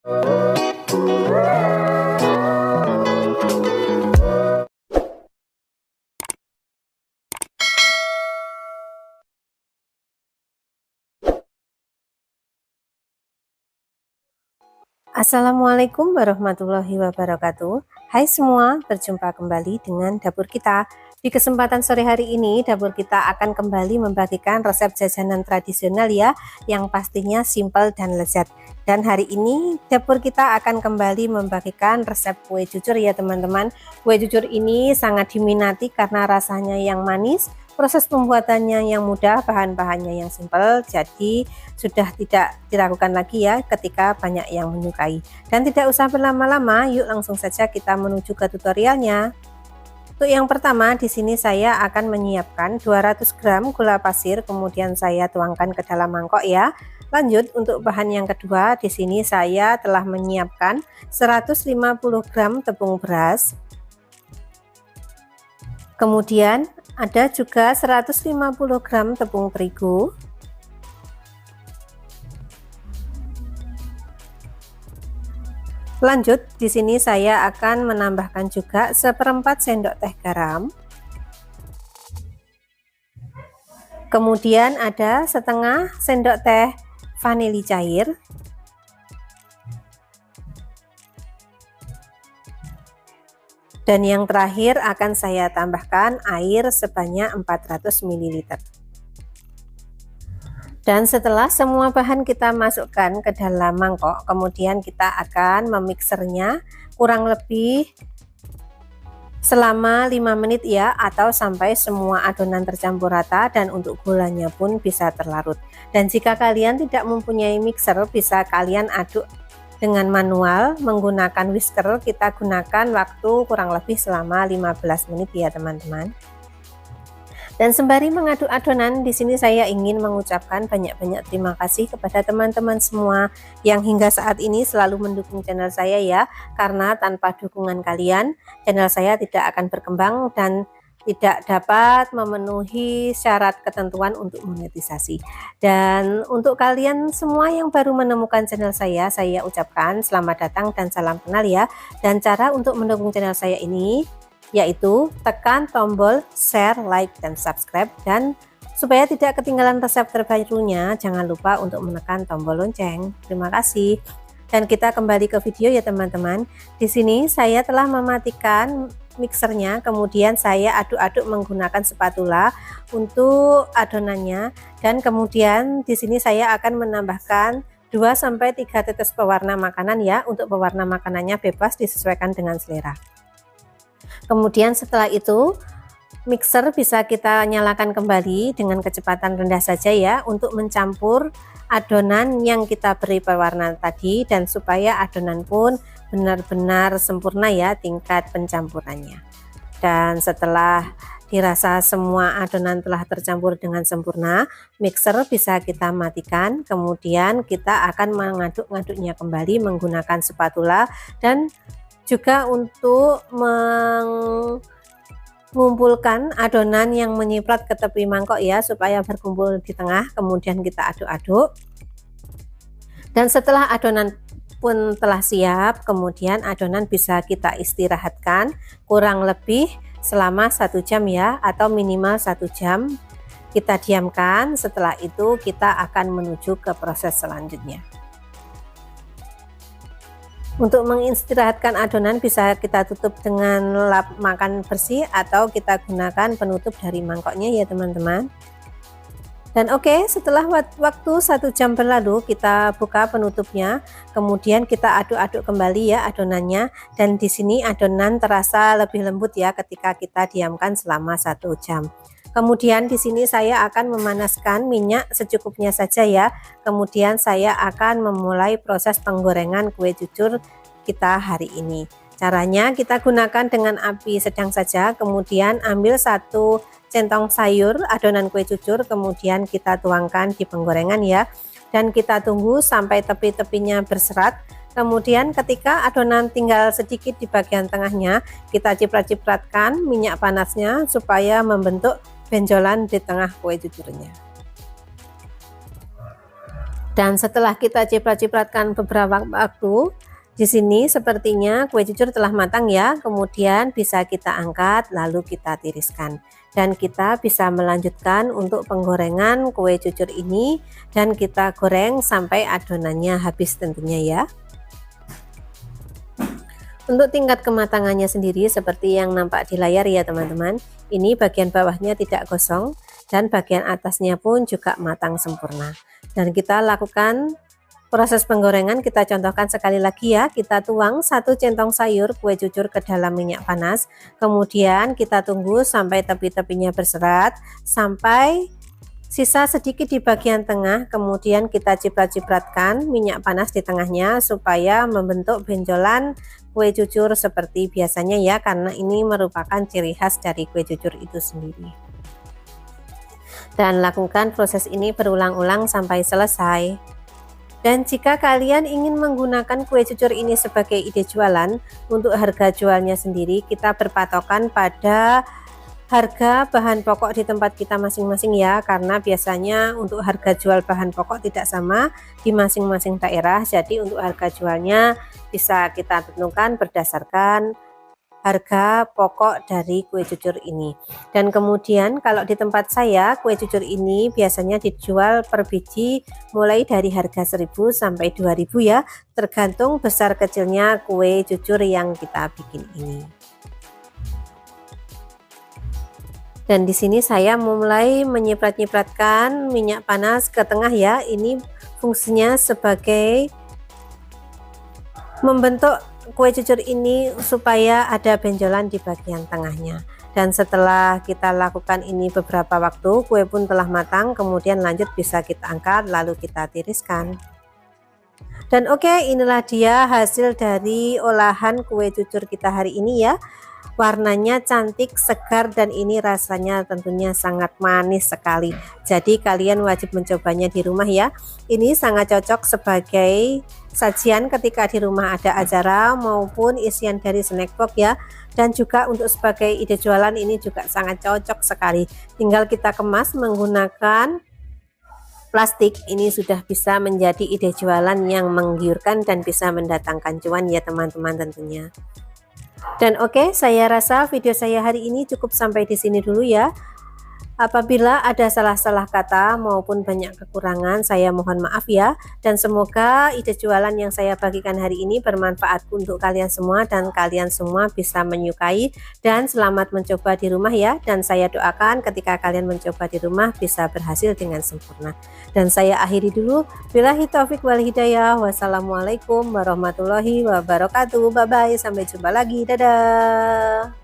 Assalamualaikum warahmatullahi wabarakatuh. Hai semua, berjumpa kembali dengan dapur kita. Di kesempatan sore hari ini, dapur kita akan kembali membagikan resep jajanan tradisional ya, yang pastinya simpel dan lezat. Dan hari ini dapur kita akan kembali membagikan resep kue cucur ya teman-teman. Kue cucur ini sangat diminati karena rasanya yang manis, proses pembuatannya yang mudah, bahan-bahannya yang simpel, jadi sudah tidak diragukan lagi ya ketika banyak yang menyukai. Dan tidak usah berlama-lama, yuk langsung saja kita menuju ke tutorialnya. Untuk yang pertama, di sini saya akan menyiapkan 200 gram gula pasir, kemudian saya tuangkan ke dalam mangkok ya. Lanjut untuk bahan yang kedua, di sini saya telah menyiapkan 150 gram tepung beras. Kemudian ada juga 150 gram tepung terigu. Lanjut, di sini saya akan menambahkan juga 1/4 sendok teh garam. Kemudian ada setengah sendok teh vanili cair. Dan yang terakhir akan saya tambahkan air sebanyak 400 ml. Dan setelah semua bahan kita masukkan ke dalam mangkok, kemudian kita akan memixernya kurang lebih selama 5 menit ya, atau sampai semua adonan tercampur rata dan untuk gulanya pun bisa terlarut. Dan jika kalian tidak mempunyai mixer, bisa kalian aduk dengan manual menggunakan whisker. Kita gunakan waktu kurang lebih selama 15 menit ya teman-teman. Dan sembari mengaduk adonan, di sini saya ingin mengucapkan banyak-banyak terima kasih kepada teman-teman semua yang hingga saat ini selalu mendukung channel saya ya. Karena tanpa dukungan kalian, channel saya tidak akan berkembang dan tidak dapat memenuhi syarat ketentuan untuk monetisasi. Dan untuk kalian semua yang baru menemukan channel saya ucapkan selamat datang dan salam kenal ya. Dan cara untuk mendukung channel saya ini yaitu tekan tombol share, like, dan subscribe, dan supaya tidak ketinggalan resep terbarunya jangan lupa untuk menekan tombol lonceng. Terima kasih. Dan kita kembali ke video ya teman-teman. Di sini saya telah mematikan mixernya, kemudian saya aduk-aduk menggunakan spatula untuk adonannya, dan kemudian di sini saya akan menambahkan 2-3 tetes pewarna makanan ya. Untuk pewarna makanannya bebas, disesuaikan dengan selera. Kemudian setelah itu mixer bisa kita nyalakan kembali dengan kecepatan rendah saja ya, untuk mencampur adonan yang kita beri pewarna tadi, dan supaya adonan pun benar-benar sempurna ya tingkat pencampurannya. Dan setelah dirasa semua adonan telah tercampur dengan sempurna, mixer bisa kita matikan. Kemudian kita akan mengaduk-ngaduknya kembali menggunakan spatula, dan juga untuk mengumpulkan adonan yang menyiprat ke tepi mangkok ya, supaya berkumpul di tengah. Kemudian kita aduk-aduk, dan setelah adonan pun telah siap, kemudian adonan bisa kita istirahatkan kurang lebih selama 1 jam ya, atau minimal 1 jam kita diamkan. Setelah itu kita akan menuju ke proses selanjutnya. Untuk mengistirahatkan adonan bisa kita tutup dengan lap makan bersih, atau kita gunakan penutup dari mangkoknya ya teman-teman. Dan oke, setelah waktu 1 jam berlalu, kita buka penutupnya, kemudian kita aduk-aduk kembali ya adonannya. Dan di sini adonan terasa lebih lembut ya ketika kita diamkan selama 1 jam. Kemudian di sini saya akan memanaskan minyak secukupnya saja ya. Kemudian saya akan memulai proses penggorengan kue cucur kita hari ini. Caranya kita gunakan dengan api sedang saja. Kemudian ambil 1 centong sayur adonan kue cucur, kemudian kita tuangkan di penggorengan ya. Dan kita tunggu sampai tepi-tepinya berserat. Kemudian ketika adonan tinggal sedikit di bagian tengahnya, kita ciprat-cipratkan minyak panasnya supaya membentuk benjolan di tengah kue cucurnya. Dan setelah kita ciprat-cipratkan beberapa waktu, di sini sepertinya kue cucur telah matang ya. Kemudian bisa kita angkat lalu kita tiriskan. Dan kita bisa melanjutkan untuk penggorengan kue cucur ini dan kita goreng sampai adonannya habis tentunya ya. Untuk tingkat kematangannya sendiri seperti yang nampak di layar ya teman-teman. Ini bagian bawahnya tidak gosong dan bagian atasnya pun juga matang sempurna. Dan kita lakukan proses penggorengan, kita contohkan sekali lagi ya. Kita tuang 1 centong sayur kue cucur ke dalam minyak panas. Kemudian kita tunggu sampai tepi-tepinya berserat, sampai sisa sedikit di bagian tengah. Kemudian kita ciprat-cipratkan minyak panas di tengahnya supaya membentuk benjolan kue cucur seperti biasanya ya, karena ini merupakan ciri khas dari kue cucur itu sendiri. Dan lakukan proses ini berulang-ulang sampai selesai. Dan jika kalian ingin menggunakan kue cucur ini sebagai ide jualan, untuk harga jualnya sendiri kita berpatokan pada harga bahan pokok di tempat kita masing-masing ya, karena biasanya untuk harga jual bahan pokok tidak sama di masing-masing daerah. Jadi untuk harga jualnya bisa kita tentukan berdasarkan harga pokok dari kue cucur ini. Dan kemudian kalau di tempat saya kue cucur ini biasanya dijual per biji mulai dari harga 1.000 sampai 2.000 ya, tergantung besar kecilnya kue cucur yang kita bikin ini. Dan di sini saya mulai menyiprat-nyipratkan minyak panas ke tengah ya. Ini fungsinya sebagai membentuk kue cucur ini supaya ada benjolan di bagian tengahnya. Dan setelah kita lakukan ini beberapa waktu, kue pun telah matang. Kemudian lanjut bisa kita angkat lalu kita tiriskan. Dan oke, inilah dia hasil dari olahan kue cucur kita hari ini ya. Warnanya cantik, segar, dan ini rasanya tentunya sangat manis sekali. Jadi kalian wajib mencobanya di rumah ya. Ini sangat cocok sebagai sajian ketika di rumah ada acara maupun isian dari snack box ya. Dan juga untuk sebagai ide jualan ini juga sangat cocok sekali. Tinggal kita kemas menggunakan plastik, ini sudah bisa menjadi ide jualan yang menggiurkan dan bisa mendatangkan cuan ya teman-teman tentunya. Dan oke, saya rasa video saya hari ini cukup sampai di sini dulu ya. Apabila ada salah-salah kata maupun banyak kekurangan, saya mohon maaf ya. Dan semoga ide jualan yang saya bagikan hari ini bermanfaat untuk kalian semua dan kalian semua bisa menyukai dan selamat mencoba di rumah ya. Dan saya doakan ketika kalian mencoba di rumah bisa berhasil dengan sempurna. Dan saya akhiri dulu. Billahi taufik wal hidayah. Wassalamualaikum warahmatullahi wabarakatuh. Bye bye, sampai jumpa lagi. Dadah.